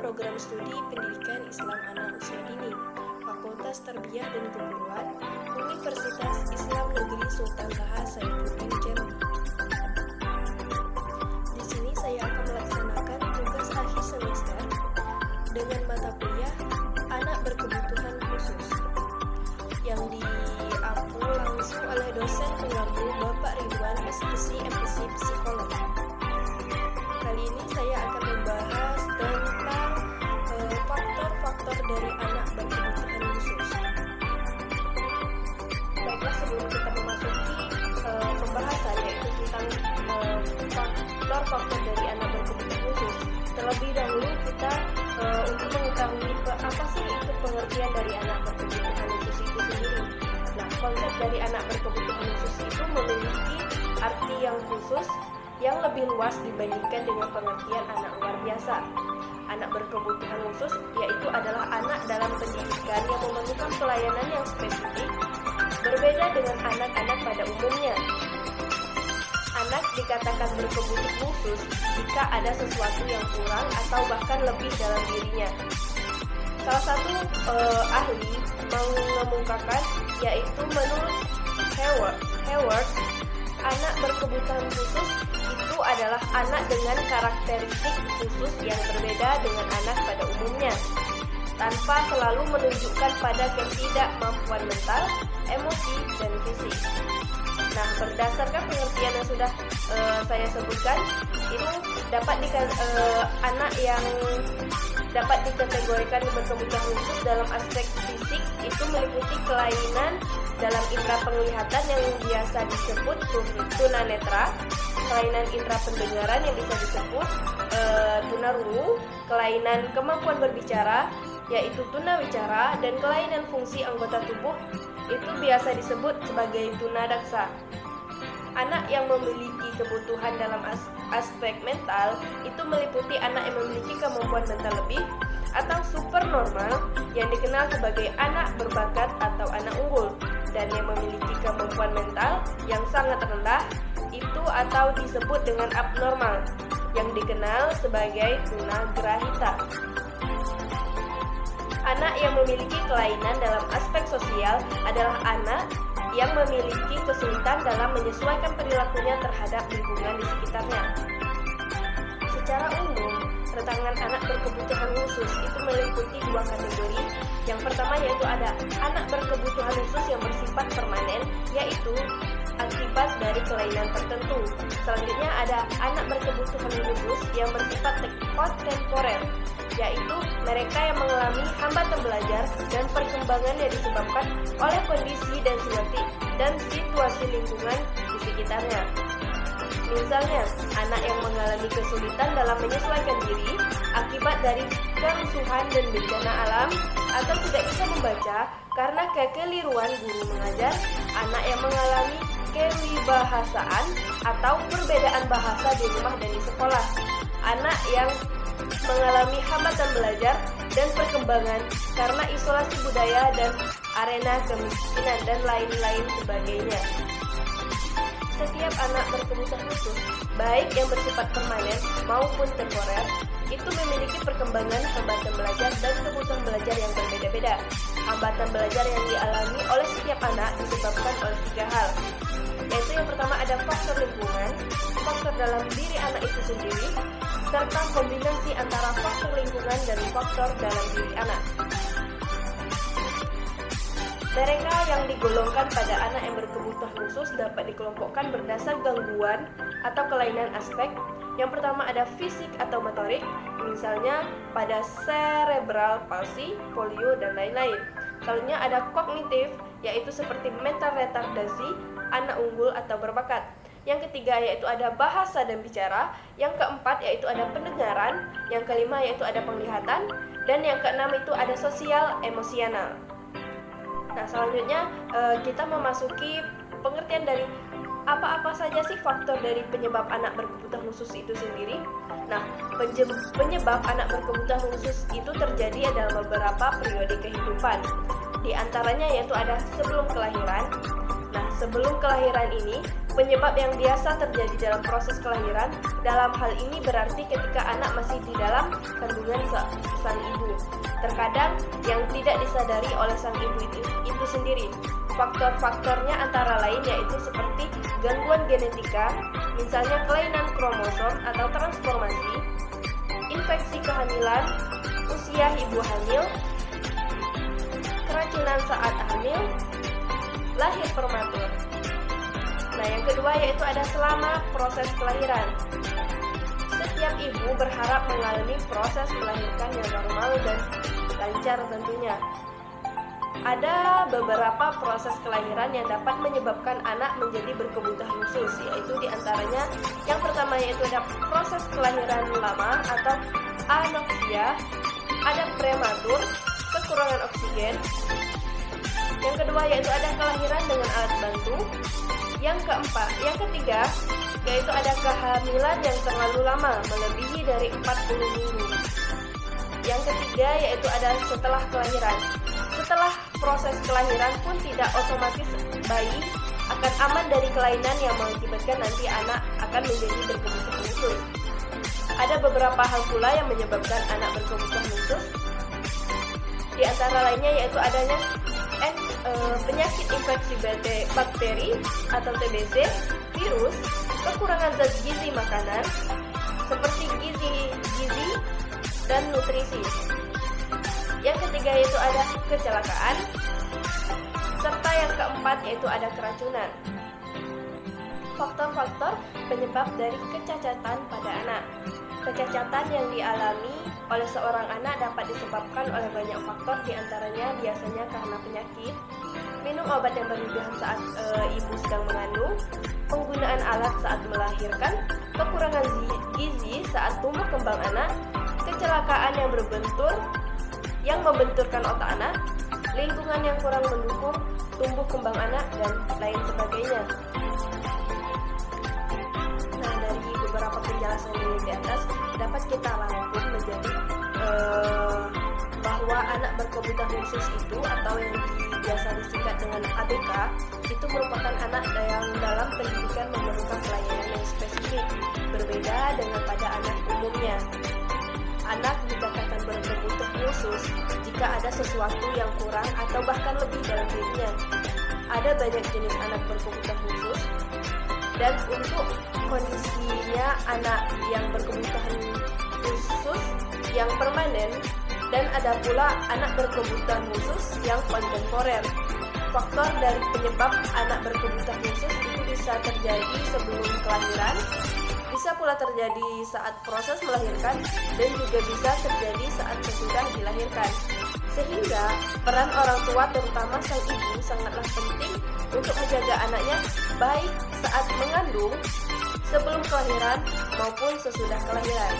Program Studi Pendidikan Islam Anak Usia Dini, Fakultas Tarbiyah dan Keguruan, Universitas Islam Negeri Sultan Taha Saifuddin Jambi. Di sini saya akan melaksanakan tugas akhir semester dengan mata kuliah Anak Berkebutuhan Khusus yang diaku langsung oleh dosen pengampu Bapak Ridwan SPC Psikolog. Kali ini saya akan membahas tentang faktor-faktor dari anak berkebutuhan khusus. Baiklah, sebelum kita memasuki pembahasan yaitu tentang faktor-faktor dari anak berkebutuhan khusus, terlebih dahulu kita untuk mengetahui apa sih itu pengertian dari anak berkebutuhan khusus itu sendiri. Nah, konsep dari anak berkebutuhan khusus itu memiliki arti yang khusus yang lebih luas dibandingkan dengan pengertian anak luar biasa. Anak berkebutuhan khusus yaitu adalah anak dalam pendidikan yang memerlukan pelayanan yang spesifik, berbeda dengan anak-anak pada umumnya. Anak dikatakan berkebutuhan khusus jika ada sesuatu yang kurang atau bahkan lebih dalam dirinya. Salah satu ahli mengemukakan yaitu menurut Howard, anak berkebutuhan khusus itu adalah anak dengan karakteristik khusus yang berbeda dengan anak pada umumnya, tanpa selalu menunjukkan pada ketidakmampuan mental, emosi, dan fisik. Nah, berdasarkan pengertian yang sudah saya sebutkan, itu anak yang dapat dikategorikan berkebutuhan khusus dalam aspek fisik itu meliputi kelainan dalam indera penglihatan yang biasa disebut tunanetra, kelainan indera pendengaran yang bisa disebut tunarungu, kelainan kemampuan berbicara yaitu tunawicara, dan kelainan fungsi anggota tubuh itu biasa disebut sebagai tunadaksa. Anak yang memiliki kebutuhan dalam aspek mental itu meliputi anak yang memiliki kemampuan mental lebih atau supernormal yang dikenal sebagai anak berbakat atau anak unggul, dan yang memiliki kemampuan mental yang sangat rendah itu atau disebut dengan abnormal yang dikenal sebagai tunagrahita. Anak yang memiliki kelainan dalam aspek sosial adalah anak yang memiliki kesulitan dalam menyesuaikan perilakunya terhadap lingkungan di sekitarnya. Secara umum, rentangan anak berkebutuhan khusus itu meliputi dua kategori. Yang pertama yaitu ada anak berkebutuhan khusus yang bersifat permanen, yaitu akibat dari kelainan tertentu. Selanjutnya ada anak berkebutuhan khusus yang bersifat kontemporer, yaitu mereka yang mengalami hambatan belajar dan perkembangan yang disebabkan oleh kondisi dan situasi lingkungan di sekitarnya. Misalnya, anak yang mengalami kesulitan dalam menyesuaikan diri akibat dari kerusuhan dan bencana alam, atau tidak bisa membaca karena kekeliruan guru mengajar, anak yang mengalami kewibahasaan atau perbedaan bahasa di rumah dan di sekolah, anak yang mengalami hambatan belajar dan perkembangan karena isolasi budaya dan arena kemiskinan dan lain-lain sebagainya. Setiap anak berkebutuhan khusus, baik yang bersifat permanen maupun temporer, itu memiliki perkembangan hambatan belajar dan kebutuhan belajar yang berbeda-beda. Hambatan belajar yang dialami oleh setiap anak disebabkan oleh tiga hal, yaitu yang pertama ada faktor lingkungan, faktor dalam diri anak itu sendiri, serta kombinasi antara faktor lingkungan dan faktor dalam diri anak. Mereka yang digolongkan pada anak yang berkebutuhan khusus dapat dikelompokkan berdasar gangguan atau kelainan aspek. Yang pertama ada fisik atau motorik, misalnya pada cerebral palsy, polio, dan lain-lain. Selanjutnya ada kognitif, yaitu seperti mental retardasi, anak unggul atau berbakat. Yang ketiga yaitu ada bahasa dan bicara. Yang keempat yaitu ada pendengaran. Yang kelima yaitu ada penglihatan. Dan yang keenam itu ada sosial emosional. Nah, selanjutnya kita memasuki pengertian dari apa-apa saja sih faktor dari penyebab anak berkebutuhan khusus itu sendiri. Nah, penyebab anak berkebutuhan khusus itu terjadi dalam beberapa periode kehidupan. Di antaranya yaitu ada sebelum kelahiran. Nah, sebelum kelahiran ini Penyebab yang biasa terjadi dalam proses kelahiran dalam hal ini berarti ketika anak masih di dalam kandungan sang ibu. Terkadang yang tidak disadari oleh sang ibu itu sendiri. Faktor-faktornya antara lain yaitu seperti gangguan genetika, misalnya kelainan kromosom atau transformasi, infeksi kehamilan, usia ibu hamil, keracunan saat hamil, lahir prematur. Nah, yang kedua yaitu ada selama proses kelahiran. Setiap ibu berharap mengalami proses melahirkan yang normal dan lancar tentunya. Ada beberapa proses kelahiran yang dapat menyebabkan anak menjadi berkebutuhan khusus, yaitu diantaranya yang pertama yaitu ada proses kelahiran lama atau anoksia, ada prematur, kekurangan oksigen. Yang kedua yaitu ada kelahiran dengan alat bantu. Yang ketiga yaitu ada kehamilan yang terlalu lama, melebihi dari 40 minggu. Yang ketiga yaitu ada setelah kelahiran. Setelah proses kelahiran pun tidak otomatis bayi akan aman dari kelainan yang mengakibatkan nanti anak akan menjadi berkebutuhan khusus. Ada beberapa hal pula yang menyebabkan anak berkebutuhan khusus. Di antara lainnya yaitu adanya penyakit infeksi bakteri atau TBC, virus, kekurangan zat gizi makanan seperti gizi dan nutrisi. Yang ketiga yaitu ada kecelakaan, serta yang keempat yaitu ada keracunan. Faktor-faktor penyebab dari kecacatan pada anak. Kecacatan yang dialami oleh seorang anak dapat disebabkan oleh banyak faktor, diantaranya biasanya karena penyakit, minum obat yang berlebihan saat ibu sedang mengandung, penggunaan alat saat melahirkan, kekurangan gizi saat tumbuh kembang anak, kecelakaan yang membenturkan otak anak, lingkungan yang kurang mendukung tumbuh kembang anak, dan lain sebagainya. Nah, dari beberapa penjelasan ini di atas dapat kita rangkum menjadi bahwa anak berkebutuhan khusus itu atau yang biasa disingkat dengan ABK itu merupakan anak yang dalam pendidikan memerlukan pelayanan yang spesifik, berbeda dengan pada anak umumnya. Anak dikatakan berkebutuhan khusus jika ada sesuatu yang kurang atau bahkan lebih dalam dirinya. Ada banyak jenis anak berkebutuhan khusus, dan untuk kondisinya anak yang berkebutuhan khusus yang permanen, dan ada pula anak berkebutuhan khusus yang kontemporer. Faktor dari penyebab anak berkebutuhan khusus itu bisa terjadi sebelum kelahiran, bisa pula terjadi saat proses melahirkan, dan juga bisa terjadi saat sesudah dilahirkan. Sehingga peran orang tua terutama sang ibu sangatlah penting untuk menjaga anaknya baik saat mengandung, sebelum kelahiran, maupun sesudah kelahiran.